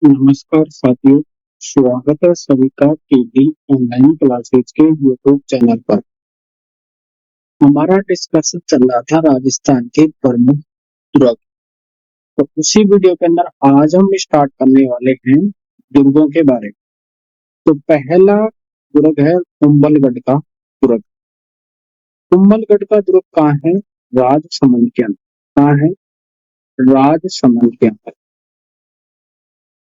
नमस्कार साथियों, स्वागत है सभी का केडी ऑनलाइन क्लासेज के यूट्यूब चैनल पर। हमारा डिस्कशन चल रहा था राजस्थान के प्रमुख दुर्ग। तो उसी वीडियो के अंदर आज हम स्टार्ट करने वाले हैं दुर्गों के बारे में। तो पहला दुर्ग है कुंभलगढ़ का दुर्ग। कुंभलगढ़ का दुर्ग कहाँ है? राजसमंद के अंदर। कहाँ है? राजसमंद के अंदर।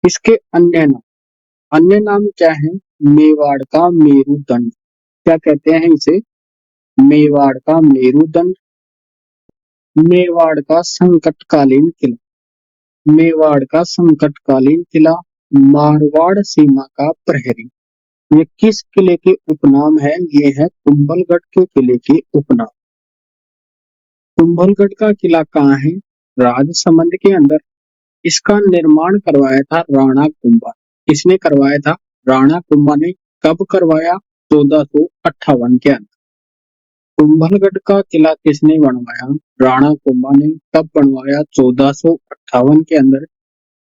इसके अन्य नाम क्या है? मेवाड़ का मेरुदंड। क्या कहते हैं इसे? मेवाड़ का मेरुदंड, मेवाड़ का संकटकालीन किला, मेवाड़ का संकटकालीन किला, मारवाड़ सीमा का प्रहरी। ये किस किले के उपनाम है? ये है कुंभलगढ़ के किले के उपनाम। कुंभलगढ़ का किला कहाँ है? राजसमंद के अंदर। इसका निर्माण करवाया था राणा कुंभा। किसने करवाया था? राणा कुंभा ने। कब करवाया? 1458 के अंदर। कुंभलगढ़ का किला किसने बनवाया? राणा कुंभा ने। कब बनवाया? 1458 के अंदर।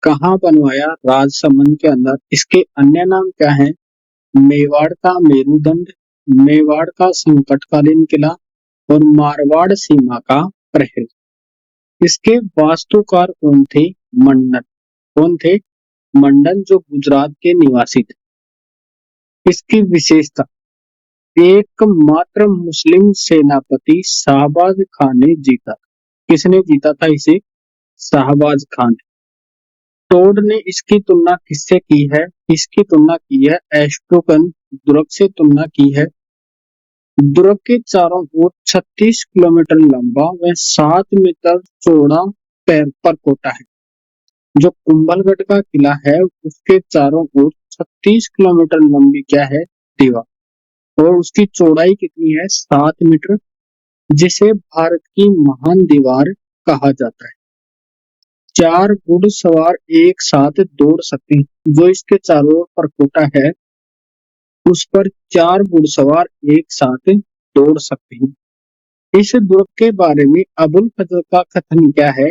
कहाँ बनवाया? राजसमंद के अंदर। इसके अन्य नाम क्या है? मेवाड़ का मेरुदंड, मेवाड़ का संकटकालीन किला और मारवाड़ सीमा का प्रहरी। इसके वास्तुकार कौन थे? मंडन। कौन थे? मंडन, जो गुजरात के निवासी थे। इसकी विशेषता, एकमात्र मुस्लिम सेनापति शाहबाज खान ने जीता। किसने जीता था इसे? शाहबाज खान। टोड ने इसकी तुलना किससे की है? इसकी तुलना की है एस्ट्रोगन दुर्ग से तुलना की है। दुर्ग के चारों ओर 36 किलोमीटर लंबा व 7 मीटर चौड़ा परकोटा है। जो कुंभलगढ़ का किला है उसके चारों ओर 36 किलोमीटर लंबी क्या है? दीवार। और उसकी चौड़ाई कितनी है? 7 मीटर, जिसे भारत की महान दीवार कहा जाता है। 4 घुड़सवार एक साथ दौड़ सकते हैं। जो इसके चारों ओर परकोटा है उस पर 4 घुड़सवार एक साथ दौड़ सकते हैं। इस दुर्ग के बारे में अबुल फजल का कथन क्या है?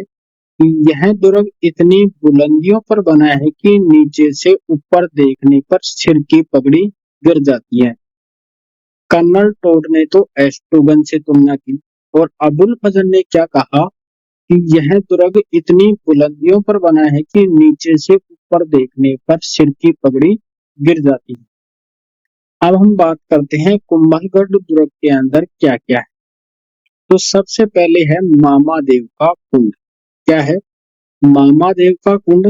यह दुर्ग इतनी बुलंदियों पर बना है कि नीचे से ऊपर देखने पर सिर की पगड़ी गिर जाती है। कर्नल टोड ने तो एस्ट्रोगन से तुलना की और अबुल फजल ने क्या कहा कि यह दुर्ग इतनी बुलंदियों पर बना है कि नीचे से ऊपर देखने पर सिर की पगड़ी गिर जाती है। अब हम बात करते हैं कुंभलगढ़ दुर्ग के अंदर क्या क्या है। तो सबसे पहले है मामा देव का कुंड। क्या है? मामा देव का कुंड।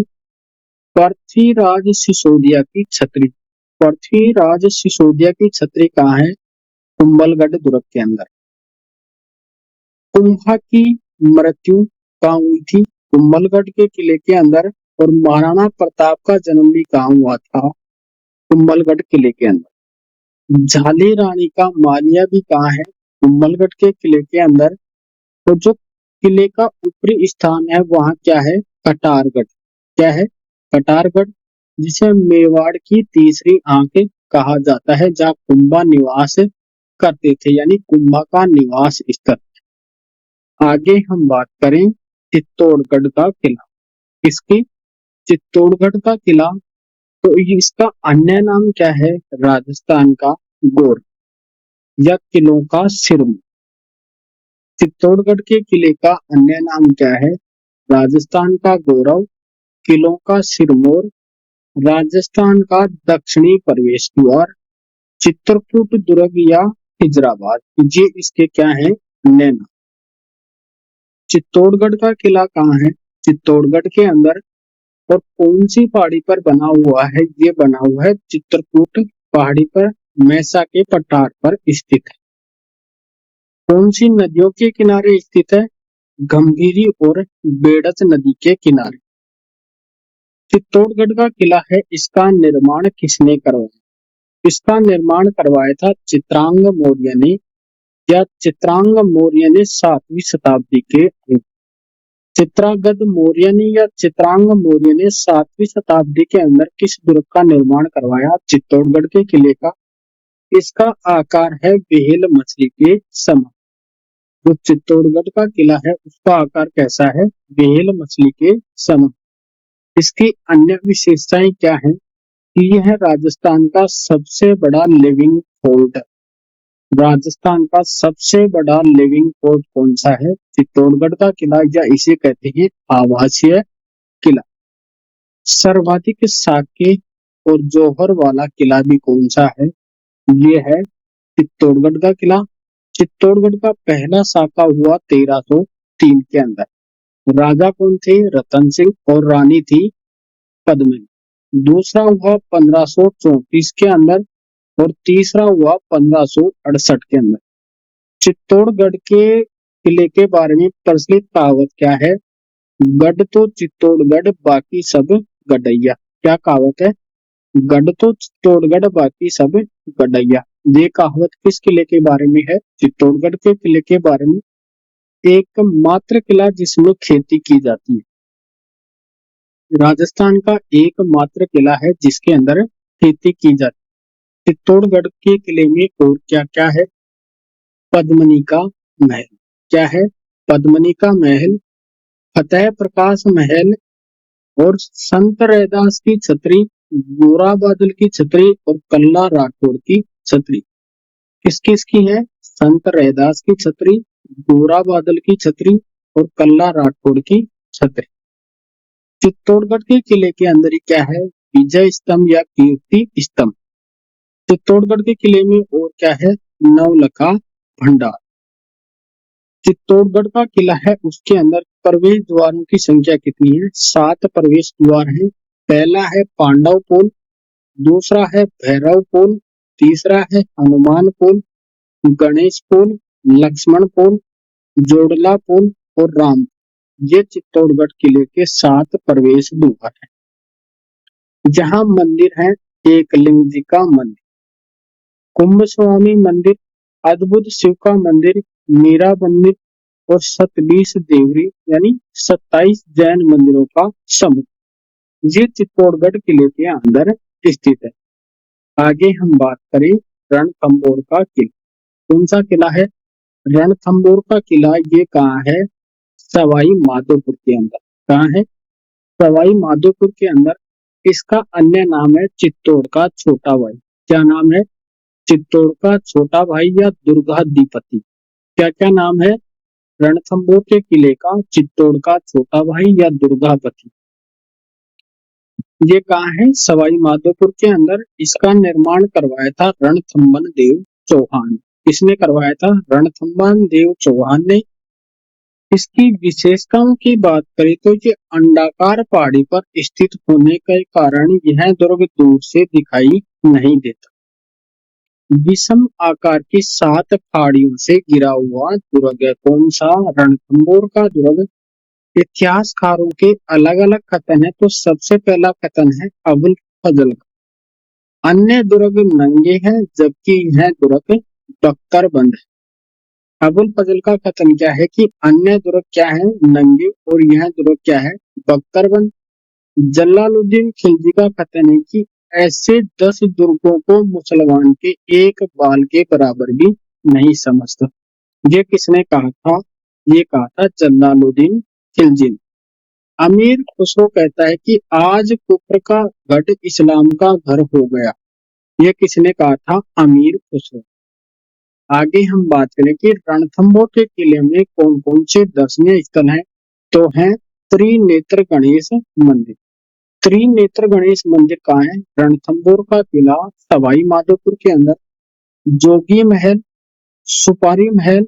पृथ्वीराज सिसोदिया की छतरी। पृथ्वीराज सिसोदिया की छतरी कहाँ है? कुंभलगढ़ दुर्ग के अंदर। कुंभा की मृत्यु कहाँ हुई थी? कुंभलगढ़ के किले के अंदर। और महाराणा प्रताप का जन्म भी कहाँ हुआ था? कुंभलगढ़ किले के अंदर। झाली रानी का मालिया भी कहाँ है? कुंभलगढ़ के किले के अंदर। तो जो किले का ऊपरी स्थान है वहाँ क्या है? कटारगढ़। क्या है? कटारगढ़, जिसे मेवाड़ की तीसरी आंख कहा जाता है, जहाँ कुंभा निवास करते थे, यानी कुंभा का निवास स्थल। आगे हम बात करें चित्तौड़गढ़ का किला। इसकी चित्तौड़गढ़ का किला, तो इसका अन्य नाम क्या है? राजस्थान का गौर या किलों का सिरमौर। चित्तौड़गढ़ के किले का अन्य नाम क्या है? राजस्थान का गौरव, किलों का सिरमौर, राजस्थान का दक्षिणी प्रवेश द्वार, चित्रकूट दुर्ग या खिजराबाद। ये इसके क्या है? नैना। चित्तौड़गढ़ का किला कहाँ है? चित्तौड़गढ़ के अंदर। और कौन सी पहाड़ी पर बना हुआ है? ये बना हुआ है चित्रकूट पहाड़ी पर, मैसा के पठार पर स्थित है। कौन सी नदियों के किनारे स्थित है? गंभीरी और बेड़च नदी के किनारे। चित्तौड़गढ़ का किला है, इसका निर्माण किसने करवाया? इसका निर्माण करवाया था चित्रांग मौर्य ने, या चित्रांग मौर्य ने 7वीं शताब्दी के। चित्रागत मौर्य ने या चित्रांग मौर्य ने 7वीं शताब्दी के अंदर किस दुर्ग का निर्माण करवाया? चित्तौड़गढ़ के किले का। इसका आकार है व्हेल मछली के समान। जो चित्तौड़गढ़ का किला है उसका आकार कैसा है? व्हेल मछली के समान। इसकी अन्य विशेषताएं क्या है कि यह राजस्थान का सबसे बड़ा लिविंग फोर्ट है। राजस्थान का सबसे बड़ा लिविंग फोर्ट कौन सा है? चित्तौड़गढ़ का किला, या इसे कहते हैं आवासीय किला। सर्वाधिक साके और जौहर वाला किला भी कौन सा है? ये है चित्तौड़गढ़ का किला। चित्तौड़गढ़ का पहला साका हुआ 1303 के अंदर। राजा कौन थे? रतन सिंह, और रानी थी पद्मिनी। दूसरा हुआ 1534 के अंदर, और तीसरा हुआ 1568 के अंदर। चित्तौड़गढ़ के किले के बारे में प्रचलित कहावत क्या है? गढ़ तो चित्तौड़गढ़ बाकी सब गडैया। क्या कहावत है? गढ़ तो चित्तौड़गढ़ बाकी सब गडैया। ये कहावत किस किले के बारे में है? चित्तौड़गढ़ के किले के बारे में। एकमात्र किला जिसमें खेती की जाती है। राजस्थान का एकमात्र किला है जिसके अंदर खेती की जाती है। चित्तौड़गढ़ के किले में और क्या क्या है? पद्मिनी का महल। क्या है? पद्मिनी का महल, फतेह प्रकाश महल, और संत रैदास की छतरी, गोरा बादल की छतरी, और कल्ला राठौड़ की छतरी। किस किस की है? संत रैदास की छतरी, गोरा बादल की छतरी, और कल्ला राठौड़ की छतरी। चित्तौड़गढ़ के किले के अंदर ही क्या है? विजय स्तंभ या कीर्ति स्तंभ। चित्तौड़गढ़ के किले में और क्या है? नवलखा भंडार। चित्तौड़गढ़ का किला है, उसके अंदर प्रवेश द्वारों की संख्या कितनी है? 7 प्रवेश द्वार है। पहला है पांडव पोल, दूसरा है भैरव पोल, तीसरा है हनुमान पोल, गणेश पोल, लक्ष्मण पोल, जोड़ला पोल, और राम। ये चित्तौड़गढ़ किले के 7 प्रवेश द्वार है। जहाँ मंदिर है, एकलिंग जी का मंदिर, कुंभ स्वामी मंदिर, अद्भुत शिव का मंदिर, मीरा मंदिर, और 27 देवरी यानी 27 जैन मंदिरों का समूह। ये चित्तौड़गढ़ किले के अंदर स्थित है। आगे हम बात करें रणथंभौर का किला। कौन सा किला है? रणथंभौर का किला। ये कहाँ है? सवाई माधोपुर के अंदर। कहाँ है? सवाई माधोपुर के अंदर। इसका अन्य नाम है चित्तौड़ का छोटा भाई। क्या नाम है? चित्तौड़ का छोटा भाई या दुर्गाधिपति। क्या क्या नाम है रणथंभौर के किले का? चित्तौड़ का छोटा भाई या दुर्गापति। ये कहाँ है? सवाई माधोपुर के अंदर। इसका निर्माण करवाया था रणथंभन देव चौहान। किसने करवाया था? रणथंभन देव चौहान ने। इसकी विशेषताओं की बात करें तो ये अंडाकार पहाड़ी पर स्थित होने के कारण यह दुर्ग दूर से दिखाई नहीं देता। विषम आकार की 7 पहाड़ियों से घिरा हुआ दुर्ग है। कौन सा? रणथंभौर का दुर्ग। इतिहासकारों के अलग अलग कथन है, तो सबसे पहला कथन है अबुल फजल का। अन्य दुर्ग नंगे हैं जबकि यह दुर्ग बख्तरबंद है। अबुल फजल का कथन क्या है कि अन्य दुर्ग क्या है? नंगे, और यह दुर्ग क्या है? बख्तरबंद। जलालुद्दीन खिलजी का कथन है कि ऐसे 10 दुर्गों को मुसलमान के एक बाल के बराबर भी नहीं समझता। ये किसने कहा था? ये कहा था जलालुद्दीन खिलजी। अमीर खुसरो कहता है कि आज कुफ्र का गढ़ इस्लाम का घर हो गया। ये किसने कहा था? अमीर खुसरो। आगे हम बात करें कि रणथंभौर के किले में कौन कौन से दर्शनीय स्थल हैं, तो है त्रिनेत्र गणेश मंदिर। त्रिनेत्र गणेश मंदिर कहाँ है? रणथंभौर का किला सवाई माधोपुर के अंदर। जोगी महल, सुपारी महल,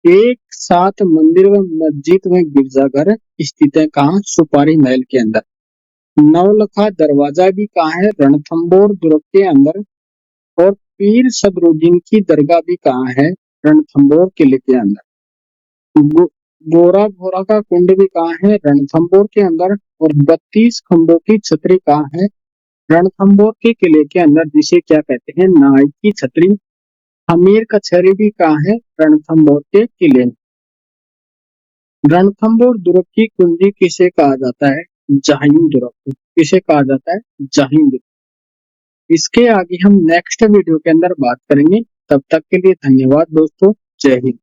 एक साथ मंदिर व मस्जिद में गिरजाघर स्थित है। कहाँ? सुपारी महल के अंदर। नवलखा दरवाजा भी कहाँ है? रणथंभौर दुर्ग के अंदर। और पीर सदरुद्दीन की दरगाह भी कहाँ है? रणथंभौर किले के अंदर। गोरा घोरा का कुंड भी कहाँ है? रणथंभौर के अंदर। और 32 खंभों की छतरी कहाँ है? रणथंभौर के किले के अंदर, जिसे क्या कहते हैं? नाग की छतरी। हमीर कचहरी भी कहाँ है? रणथंभौर के किले। रणथंभौर दुर्ग की कुंजी किसे कहा जाता है? जाहिम दुर्ग। किसे कहा जाता है? जाहिम दुर्ग। इसके आगे हम नेक्स्ट वीडियो के अंदर बात करेंगे। तब तक के लिए धन्यवाद दोस्तों। जय हिंद।